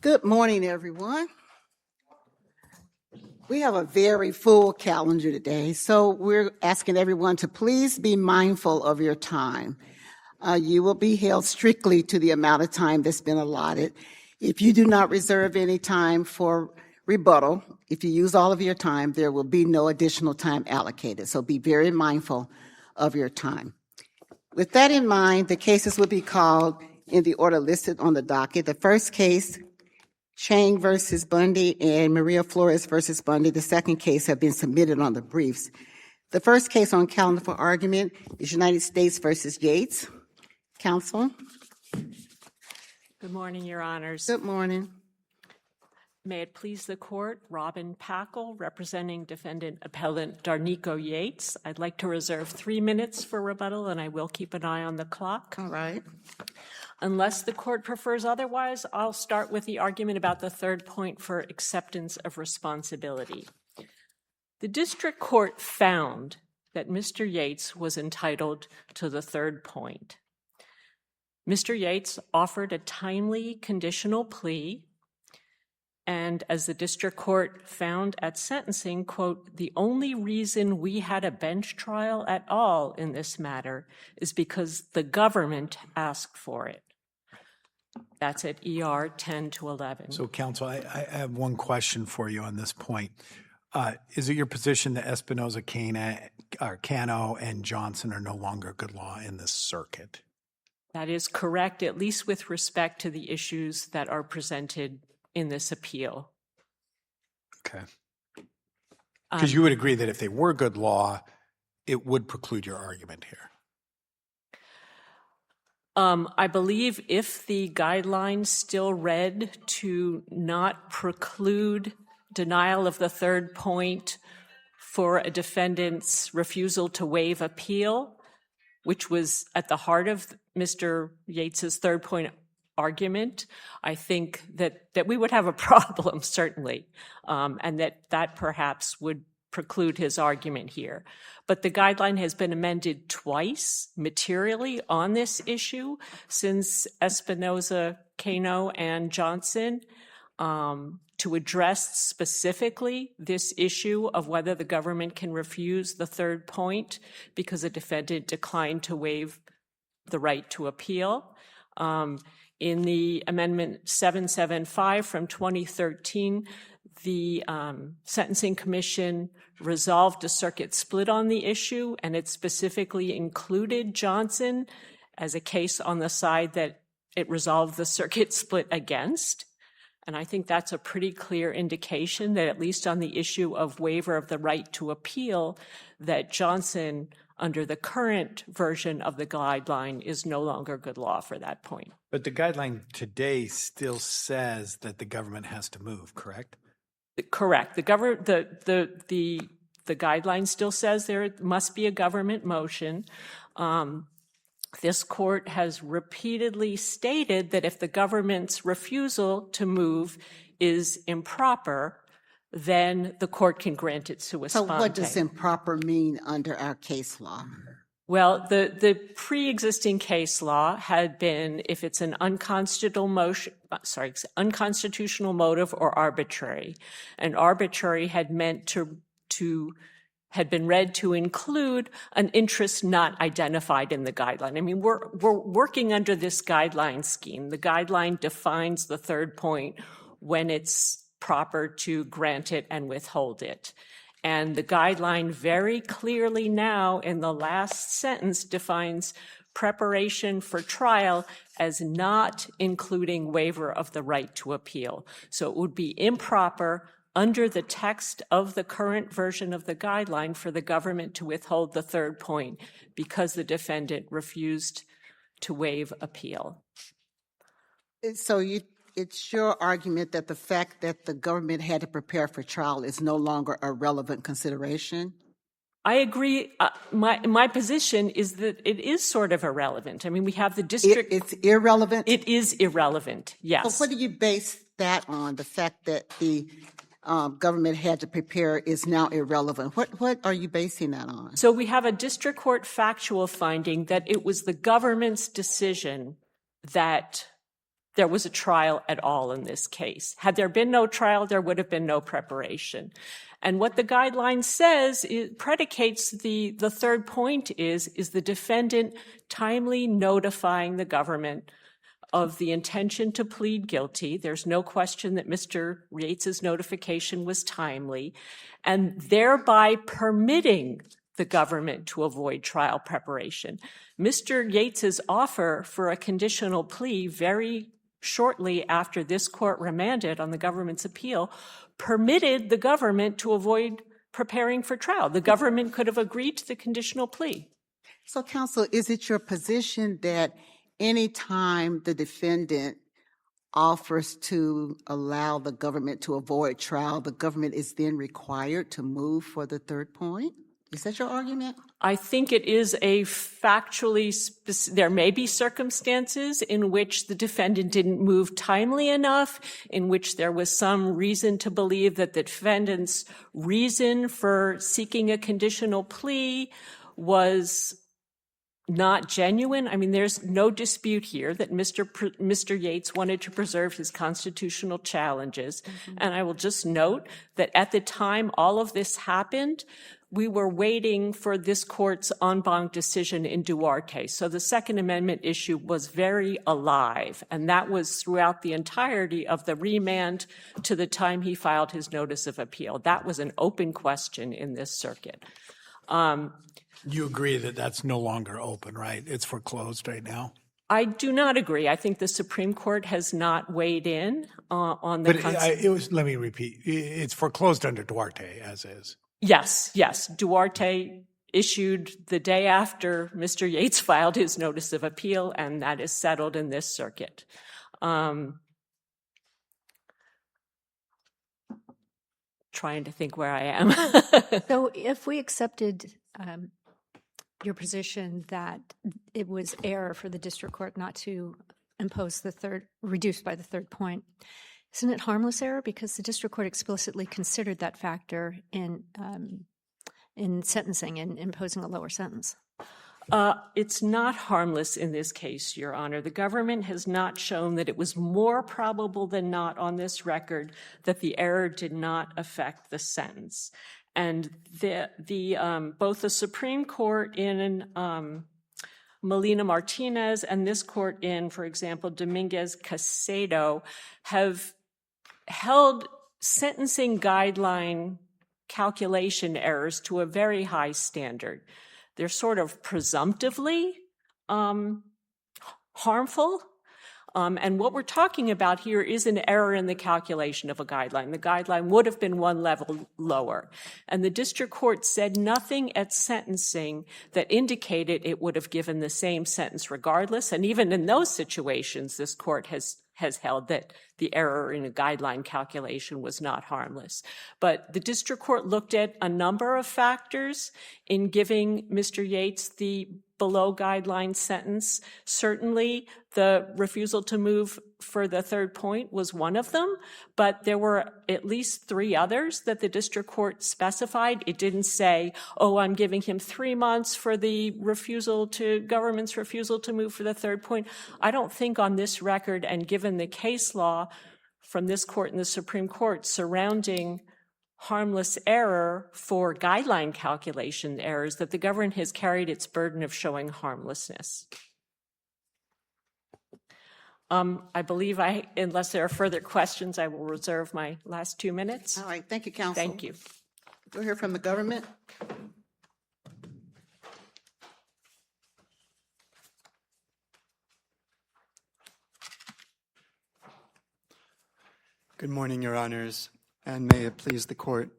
Good morning, everyone. We have a very full calendar today, so we're asking everyone to please be mindful of your time. You will be held strictly to the amount of time that's been allotted. If you do not reserve any time for rebuttal, if you use all of your time, there will be no additional time allocated, so be very mindful of your time. With that in mind, the cases will be called in the order listed on the docket. The first case, Chang versus Bundy and Maria Flores versus Bundy. The second case have been submitted on the briefs. The first case on calendar for argument is United States versus Yates. Counsel. Good morning, Your Honors. Good morning. May it please the Court, Robin Packle, representing Defendant Appellant Darnico Yates. I'd like to reserve 3 minutes for rebuttal, and I will keep an eye on the clock. All right. Unless the Court prefers otherwise, I'll start with the argument about the third point for acceptance of responsibility. The District Court found that Mr. Yates was entitled to the third point. Mr. Yates offered a timely conditional plea, and as the District Court found at sentencing, quote, "The only reason we had a bench trial at all in this matter is because the government asked for it." That's at ER 10 to 11. So, counsel, I have one question for you on this point. Is it your position that Espinoza, Cano, and Johnson are no longer good law in this circuit? That is correct, at least with respect to the issues that are presented in this appeal. Okay. Because you would agree that if they were good law, it would preclude your argument here. I believe if the guidelines still read to not preclude denial of the third point for a defendant's refusal to waive appeal, which was at the heart of Mr. Yates's third point argument, I think that we would have a problem, certainly, and that perhaps would preclude his argument here. But the guideline has been amended twice materially on this issue since Espinoza, Cano, and Johnson to address specifically this issue of whether the government can refuse the third point because a defendant declined to waive the right to appeal. In the Amendment 775 from 2013, the Sentencing Commission resolved a circuit split on the issue, and it specifically included Johnson as a case on the side that it resolved the circuit split against. And I think that's a pretty clear indication that at least on the issue of waiver of the right to appeal, that Johnson, under the current version of the guideline, is no longer good law for that point. But the guideline today still says that the government has to move, correct? Correct. The guideline still says there must be a government motion. This court has repeatedly stated that if the government's refusal to move is improper, then the court can grant it sua sponte. So what does improper mean under our case law? Well, the pre-existing case law had been if it's an unconstitutional motive or arbitrary. And arbitrary had meant had been read to include an interest not identified in the guideline. I mean, we're working under this guideline scheme. The guideline defines the third point when it's proper to grant it and withhold it. And the guideline very clearly now in the last sentence defines preparation for trial as not including waiver of the right to appeal. So it would be improper under the text of the current version of the guideline for the government to withhold the third point because the defendant refused to waive appeal. So it's your argument that the fact that the government had to prepare for trial is no longer a relevant consideration? I agree. My position is that it is sort of irrelevant. I mean, we have the district. It's irrelevant? It is irrelevant, yes. So what do you base that on, the fact that the government had to prepare is now irrelevant? What are you basing that on? So we have a district court factual finding that it was the government's decision that there was a trial at all in this case. Had there been no trial, there would have been no preparation. And what the guideline says, it predicates the third point is the defendant timely notifying the government of the intention to plead guilty. There's no question that Mr. Yates's notification was timely, and thereby permitting the government to avoid trial preparation. Mr. Yates's offer for a conditional plea very shortly after this court remanded on the government's appeal permitted the government to avoid preparing for trial. The government could have agreed to the conditional plea. So, counsel, is it your position that any time the defendant offers to allow the government to avoid trial, the government is then required to move for the third point? Is that your argument? I think it is a factually there may be circumstances in which the defendant didn't move timely enough, in which there was some reason to believe that the defendant's reason for seeking a conditional plea was not genuine. I mean, there's no dispute here that Mr. Yates wanted to preserve his constitutional challenges. Mm-hmm. And I will just note that at the time all of this happened, we were waiting for this court's en banc decision in Duarte. So the Second Amendment issue was very alive, and that was throughout the entirety of the remand to the time he filed his notice of appeal. That was an open question in this circuit. You agree that that's no longer open, right? It's foreclosed right now? I do not agree. I think the Supreme Court has not weighed in on the let me repeat. It's foreclosed under Duarte, as is. Yes. Duarte issued the day after Mr. Yates filed his notice of appeal, and that is settled in this circuit. Trying to think where I am. So if we accepted your position that it was error for the district court not to impose reduced by the third point, isn't it harmless error? Because the district court explicitly considered that factor in sentencing and imposing a lower sentence. It's not harmless in this case, Your Honor. The government has not shown that it was more probable than not on this record that the error did not affect the sentence. And both the Supreme Court in Molina Martinez and this court in, for example, Dominguez Casedo have held sentencing guideline calculation errors to a very high standard. They're sort of presumptively harmful. And what we're talking about here is an error in the calculation of a guideline. The guideline would have been one level lower. And the district court said nothing at sentencing that indicated it would have given the same sentence regardless. And even in those situations, this court has held that the error in a guideline calculation was not harmless. But the district court looked at a number of factors in giving Mr. Yates the below guideline sentence. Certainly, the refusal to move for the third point was one of them, but there were at least 3 others that the district court specified. It didn't say, I'm giving him 3 months for the government's refusal to move for the third point. I don't think on this record, and given the case law from this court and the Supreme Court surrounding harmless error for guideline calculation errors, that the government has carried its burden of showing harmlessness. I believe unless there are further questions, I will reserve my last 2 minutes. All right. Thank you, counsel. Thank you. We'll hear from the government. Good morning, Your Honors, and may it please the Court.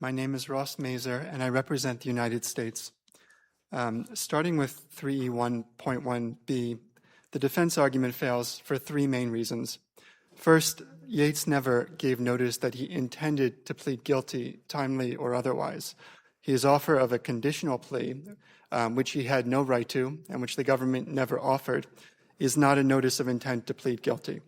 My name is Ross Mazer, and I represent the United States. Starting with 3E1.1b, the defense argument fails for 3 main reasons. First, Yates never gave notice that he intended to plead guilty, timely or otherwise. His offer of a conditional plea, which he had no right to and which the government never offered, is not a notice of intent to plead guilty.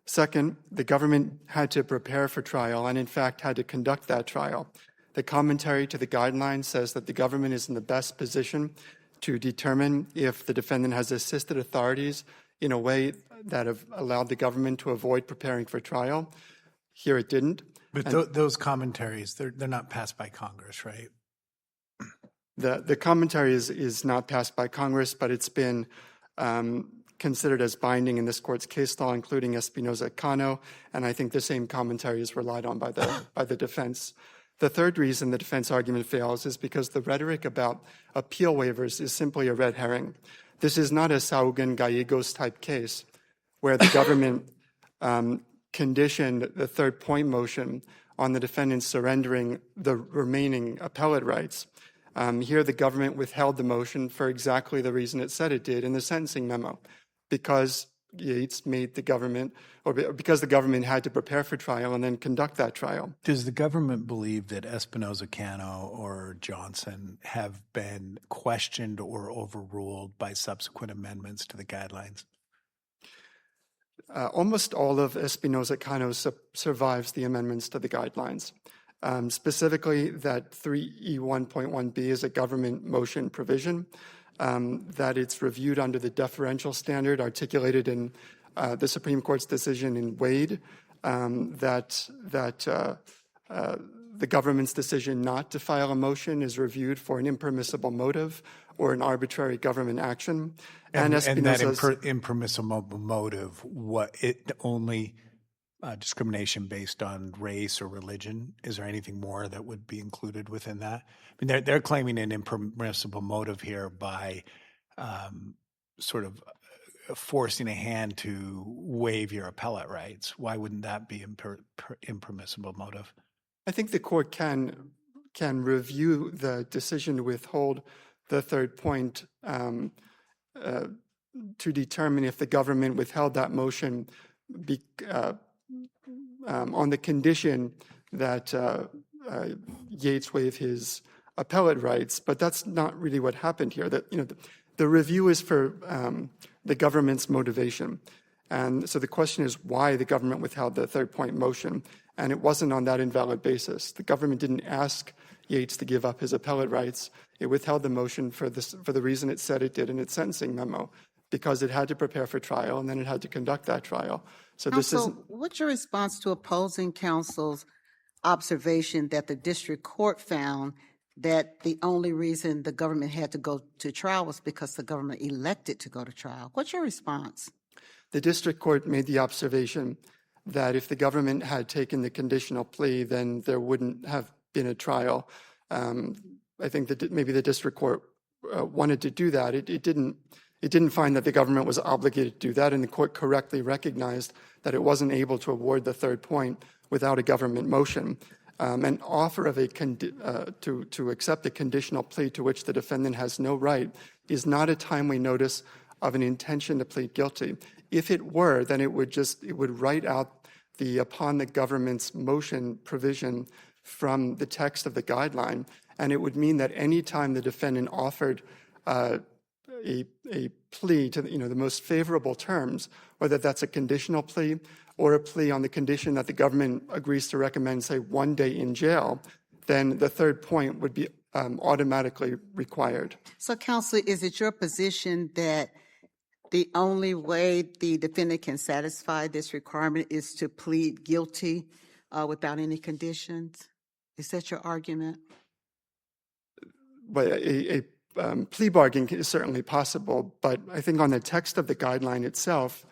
Second, the government had to prepare for trial and, in fact, had to conduct that trial. The commentary to the guidelines says that the government is in the best position to determine if the defendant has assisted authorities in a way that have allowed the government to avoid preparing for trial. Here it didn't. But those commentaries, they're not passed by Congress, right? The commentary is not passed by Congress, but it's been considered as binding in this court's case law, including Espinoza-Cano, and I think the same commentary is relied on by the defense. The third reason the defense argument fails is because the rhetoric about appeal waivers is simply a red herring. This is not a Saugen-Gallegos type case where the government conditioned the third point motion on the defendant surrendering the remaining appellate rights. Here, the government withheld the motion for exactly the reason it said it did in the sentencing memo, because Yates made the government, or because the government had to prepare for trial and then conduct that trial. Does the government believe that Espinoza-Cano or Johnson have been questioned or overruled by subsequent amendments to the guidelines? Almost all of Espinoza-Cano survives the amendments to the guidelines. Specifically, that 3E1.1b is a government motion provision, that it's reviewed under the deferential standard articulated in the Supreme Court's decision in Wade, that the government's decision not to file a motion is reviewed for an impermissible motive or an arbitrary government action. And that impermissible motive, only discrimination based on race or religion? Is there anything more that would be included within that? I mean, they're claiming an impermissible motive here by sort of forcing a hand to waive your appellate rights. Why wouldn't that be impermissible motive? I think the court can review the decision to withhold the third point to determine if the government withheld that motion on the condition that Yates waive his appellate rights, but that's not really what happened here. That the review is for the government's motivation, and so the question is why the government withheld the third point motion, and it wasn't on that invalid basis. The government didn't ask Yates to give up his appellate rights. It withheld the motion for the reason it said it did in its sentencing memo, because it had to prepare for trial and then it had to conduct that trial. So what's your response to opposing counsel's observation that the district court found that the only reason the government had to go to trial was because the government elected to go to trial? What's your response? The district court made the observation that if the government had taken the conditional plea, then there wouldn't have been a trial. I think that maybe the district court wanted to do that. It didn't find that the government was obligated to do that, and the court correctly recognized that it wasn't able to award the third point without a government motion. An offer of to accept a conditional plea to which the defendant has no right is not a timely notice of an intention to plead guilty. If it were, then it would write out upon the government's motion provision from the text of the guideline, and it would mean that any time the defendant offered a plea to the most favorable terms, whether that's a conditional plea or a plea on the condition that the government agrees to recommend, say, 1 day in jail, then the third point would be automatically required. So, Counselor, is it your position that the only way the defendant can satisfy this requirement is to plead guilty without any conditions? Is that your argument? Well, a plea bargain is certainly possible, but I think on the text of the guideline itself,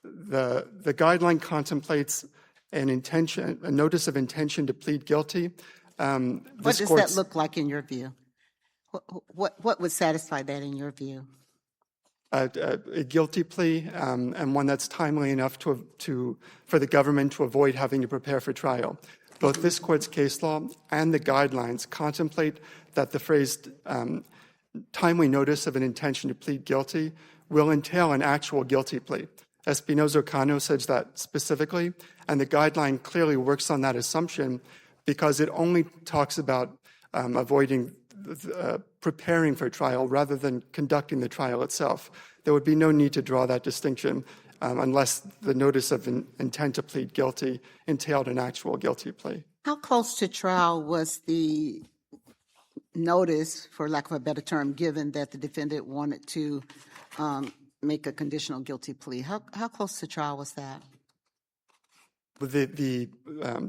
the guideline contemplates a notice of intention to plead guilty. What does that look like in your view? What would satisfy that in your view? A guilty plea, and one that's timely enough for the government to avoid having to prepare for trial. Both this court's case law and the guidelines contemplate that the phrase timely notice of an intention to plead guilty will entail an actual guilty plea. Espinoza-Cano says that specifically, and the guideline clearly works on that assumption because it only talks about avoiding preparing for trial rather than conducting the trial itself. There would be no need to draw that distinction unless the notice of intent to plead guilty entailed an actual guilty plea. How close to trial was the notice, for lack of a better term, given that the defendant wanted to make a conditional guilty plea. How close to trial was that? The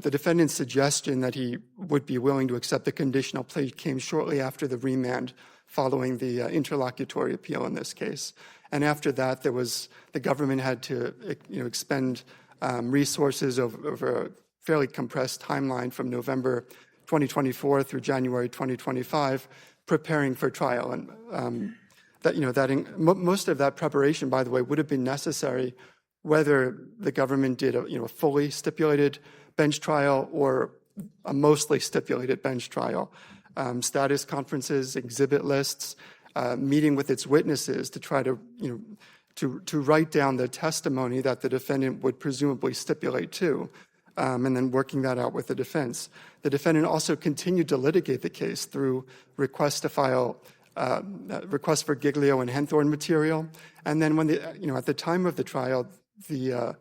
defendant's suggestion that he would be willing to accept the conditional plea came shortly after the remand following the interlocutory appeal in this case. And after that, the government had to expend resources over a fairly compressed timeline from November 2024 through January 2025, preparing for trial. And most of that preparation, by the way, would have been necessary whether the government did a fully stipulated bench trial or a mostly stipulated bench trial. Status conferences, exhibit lists, meeting with its witnesses to try to write down the testimony that the defendant would presumably stipulate to, and then working that out with the defense. The defendant also continued to litigate the case through requests to file requests for Giglio and Henthorne material, and then when at the time of the trial, the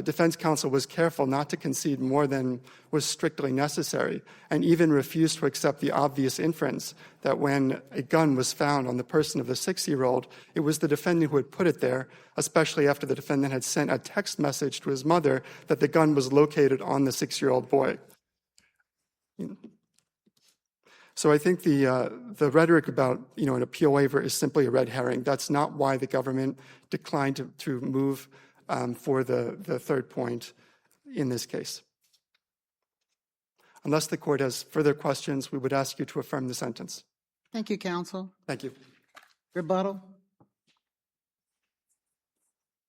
defense counsel was careful not to concede more than was strictly necessary, and even refused to accept the obvious inference that when a gun was found on the person of the 6-year-old, it was the defendant who had put it there, especially after the defendant had sent a text message to his mother that the gun was located on the 6-year-old boy. So I think the rhetoric about an appeal waiver is simply a red herring. That's not why the government declined to move for the third point in this case. Unless the court has further questions, we would ask you to affirm the sentence. Thank you, counsel. Thank you. Rebuttal.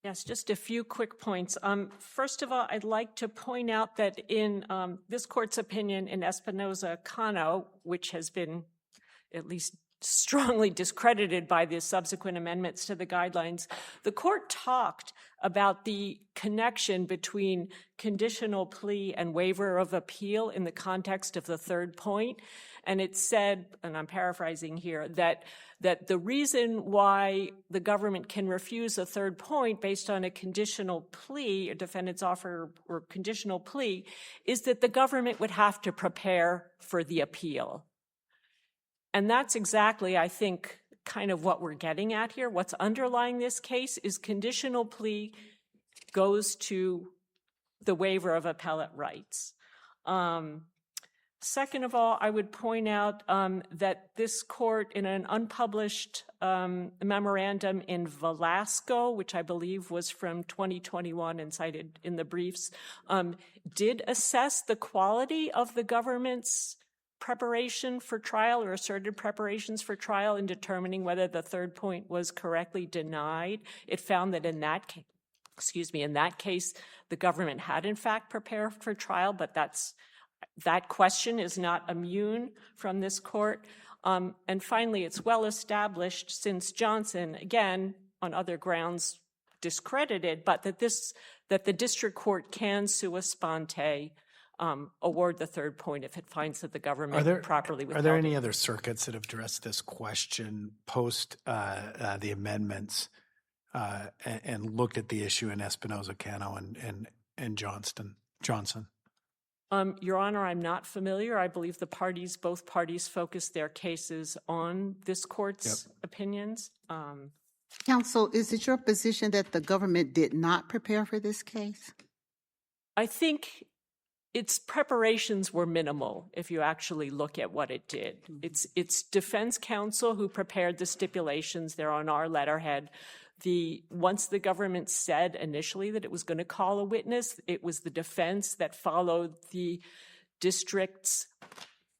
Yes, just a few quick points. First of all, I'd like to point out that in this court's opinion in Espinoza-Cano, which has been at least strongly discredited by the subsequent amendments to the guidelines, the court talked about the connection between conditional plea and waiver of appeal in the context of the third point. And it said, and I'm paraphrasing here, that the reason why the government can refuse a third point based on a conditional plea, a defendant's offer or conditional plea, is that the government would have to prepare for the appeal. And that's exactly, I think, kind of what we're getting at here. What's underlying this case is conditional plea goes to the waiver of appellate rights. Second of all, I would point out that this court, in an unpublished memorandum in Velasco, which I believe was from 2021 and cited in the briefs, did assess the quality of the government's preparation for trial or asserted preparations for trial in determining whether the third point was correctly denied. It found that in that case, the government had in fact prepared for trial, but that question is not immune from this court. And finally, it's well established since Johnson, again, on other grounds discredited, but that the district court can sua sponte award the third point if it finds that the government properly withheld. Are there any other circuits that have addressed this question post the amendments and looked at the issue in Espinoza-Cano and Johnson? Your Honor, I'm not familiar. I believe both parties focused their cases on this court's opinions. Counsel, is it your position that the government did not prepare for this case? I think its preparations were minimal if you actually look at what it did. It's defense counsel who prepared the stipulations. They're on our letterhead. Once the government said initially that it was going to call a witness, it was the defense that followed the district's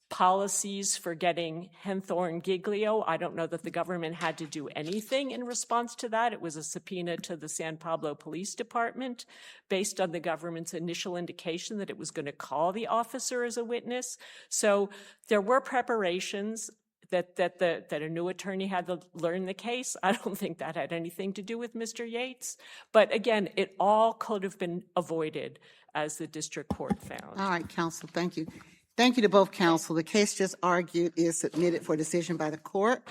policies for getting Henthorne Giglio. I don't know that the government had to do anything in response to that. It was a subpoena to the San Pablo Police Department based on the government's initial indication that it was going to call the officer as a witness. So there were preparations that a new attorney had to learn the case. I don't think that had anything to do with Mr. Yates. But again, it all could have been avoided, as the district court found. All right, counsel, thank you. Thank you to both counsel. The case just argued is submitted for decision by the court.